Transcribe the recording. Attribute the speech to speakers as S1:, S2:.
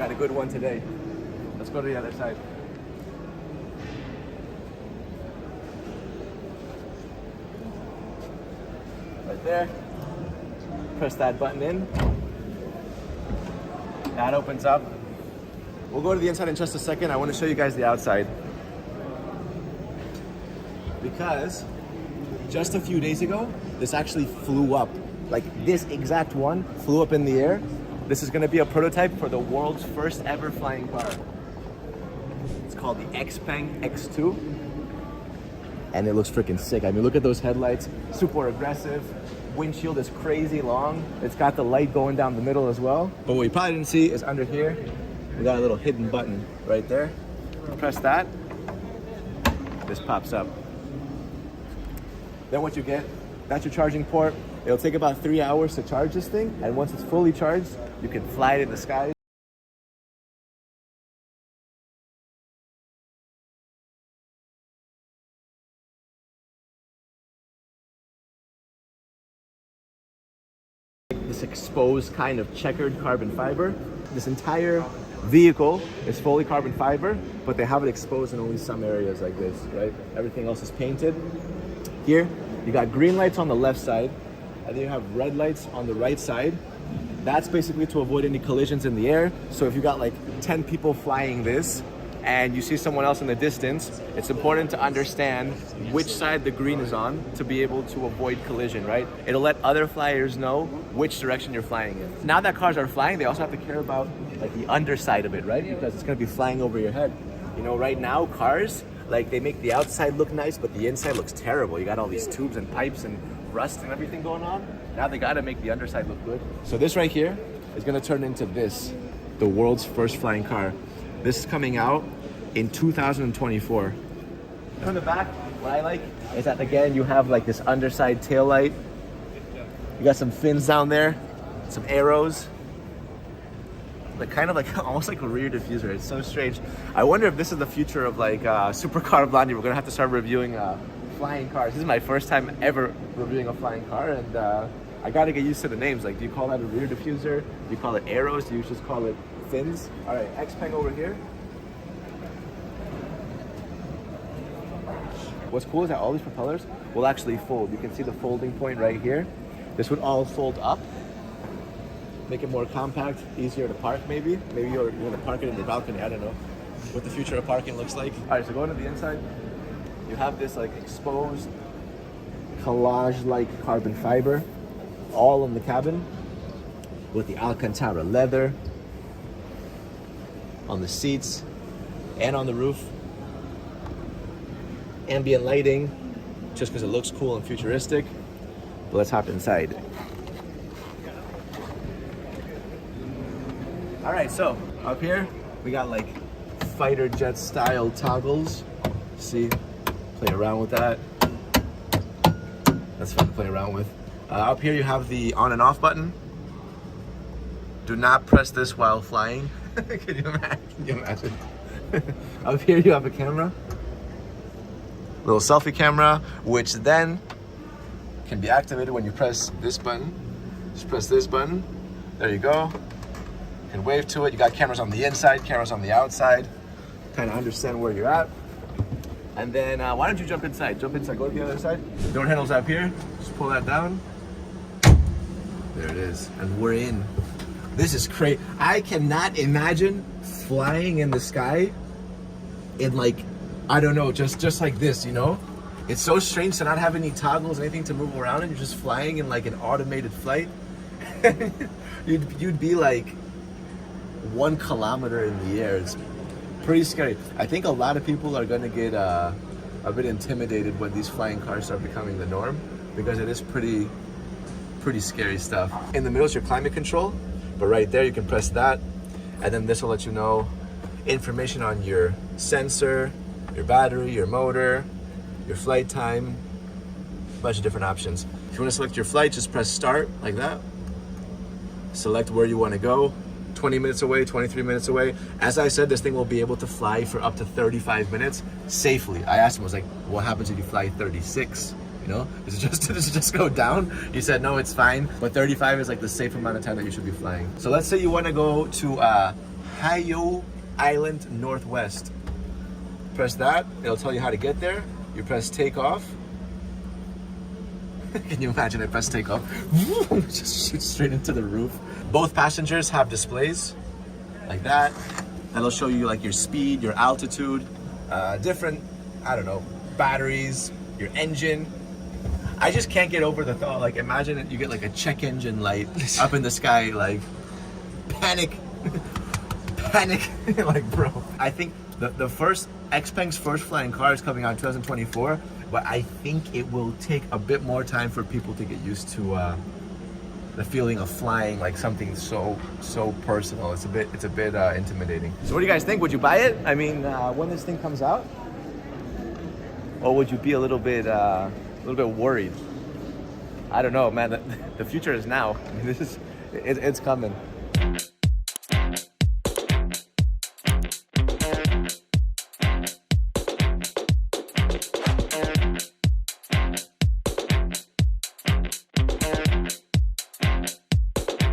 S1: got a good one today. Let's go to the other side. Right there. Press that button in. That opens up. We'll go to the inside in just a second. I want to show you guys the outside. Because just a few days ago, this actually flew up. Like this exact one flew up in the air. This is going to be a prototype for the world's first ever flying car. It's called the XPeng X2. And it looks freaking sick. I mean, look at those headlights, super aggressive. Windshield is crazy long. It's got the light going down the middle as well. But what you probably didn't see is under here, we got a little hidden button right there. Press that, this pops up. Then what you get, that's your charging port. It'll take about 3 hours to charge this thing. And once it's fully charged, you can fly it in the sky. This exposed kind of checkered carbon fiber. This entire vehicle is fully carbon fiber, but they have it exposed in only some areas like this, right? Everything else is painted. Here, you got green lights on the left side, and then you have red lights on the right side. That's basically to avoid any collisions in the air. So if you got like 10 people flying this, and you see someone else in the distance, it's important to understand which side the green is on to be able to avoid collision, right? It'll let other flyers know which direction you're flying in. Now that cars are flying, they also have to care about like the underside of it, right? Because it's gonna be flying over your head. You know, right now, cars, like they make the outside look nice, but the inside looks terrible. You got all these tubes and pipes and rust and everything going on. Now they gotta make the underside look good. So this right here is gonna turn into this, the world's first flying car. This is coming out in 2024. From the back, what I like is that again, you have like this underside tail light. You got some fins down there, some arrows. Like kind of like almost like a rear diffuser. It's so strange. I wonder if this is the future of like Supercar Blondie. We're gonna have to start reviewing flying cars. This is my first time ever reviewing a flying car, and I gotta get used to the names. Like, do you call that a rear diffuser? Do you call it arrows? Do you just call it fins? All right, XPeng over here. What's cool is that all these propellers will actually fold. You can see the folding point right here. This would all fold up, make it more compact, easier to park maybe. Maybe you're gonna park it in your balcony, I don't know what the future of parking looks like. All right, so going to the inside, you have this like exposed collage-like carbon fiber all in the cabin with the Alcantara leather on the seats and on the roof. Ambient lighting, just because it looks cool and futuristic. But let's hop inside. All right, so up here we got like fighter jet style toggles. See, play around with that. That's fun to play around with. Up here you have the on and off button. Do not press this while flying. Can you imagine? Up here you have a camera. Little selfie camera, which then can be activated when you press this button. Just press this button. There you go. You can wave to it. You got cameras on the inside, cameras on the outside. Kind of understand where you're at. And then why don't you jump inside? Jump inside. Go to the other side. Door handle's up here. Just pull that down. There it is. And we're in. This is crazy. I cannot imagine flying in the sky in like, I don't know, just like this, you know? It's so strange to not have any toggles, anything to move around, and you're just flying in like an automated flight. you'd be like 1 kilometer in the air. It's pretty scary. I think a lot of people are gonna get a bit intimidated when these flying cars start becoming the norm, because it is pretty scary stuff. In the middle is your climate control, but right there you can press that, and then this will let you know information on your sensor, your battery, your motor, your flight time, a bunch of different options. If you want to select your flight, just press start like that. Select where you want to go, 20 minutes away, 23 minutes away. As I said, this thing will be able to fly for up to 35 minutes safely. I asked him, I was like, what happens if you fly 36? You know, does it just go down? He said, no, it's fine. But 35 is like the safe amount of time that you should be flying. So let's say you want to go to Ohio Island Northwest. Press that, it'll tell you how to get there. You press takeoff. Can you imagine I press takeoff? Just shoot straight into the roof. Both passengers have displays like that. That'll show you like your speed, your altitude, different, I don't know, batteries, your engine. I just can't get over the thought, like imagine it, you get like a check engine light up in the sky, like panic, like bro. I think the first, XPeng's first flying car is coming out in 2024, but I think it will take a bit more time for people to get used to the feeling of flying like something so personal. It's a bit intimidating. So what do you guys think? Would you buy it? I mean, when this thing comes out, or would you be a little bit worried? I don't know, man. The future is now. I mean, it's coming.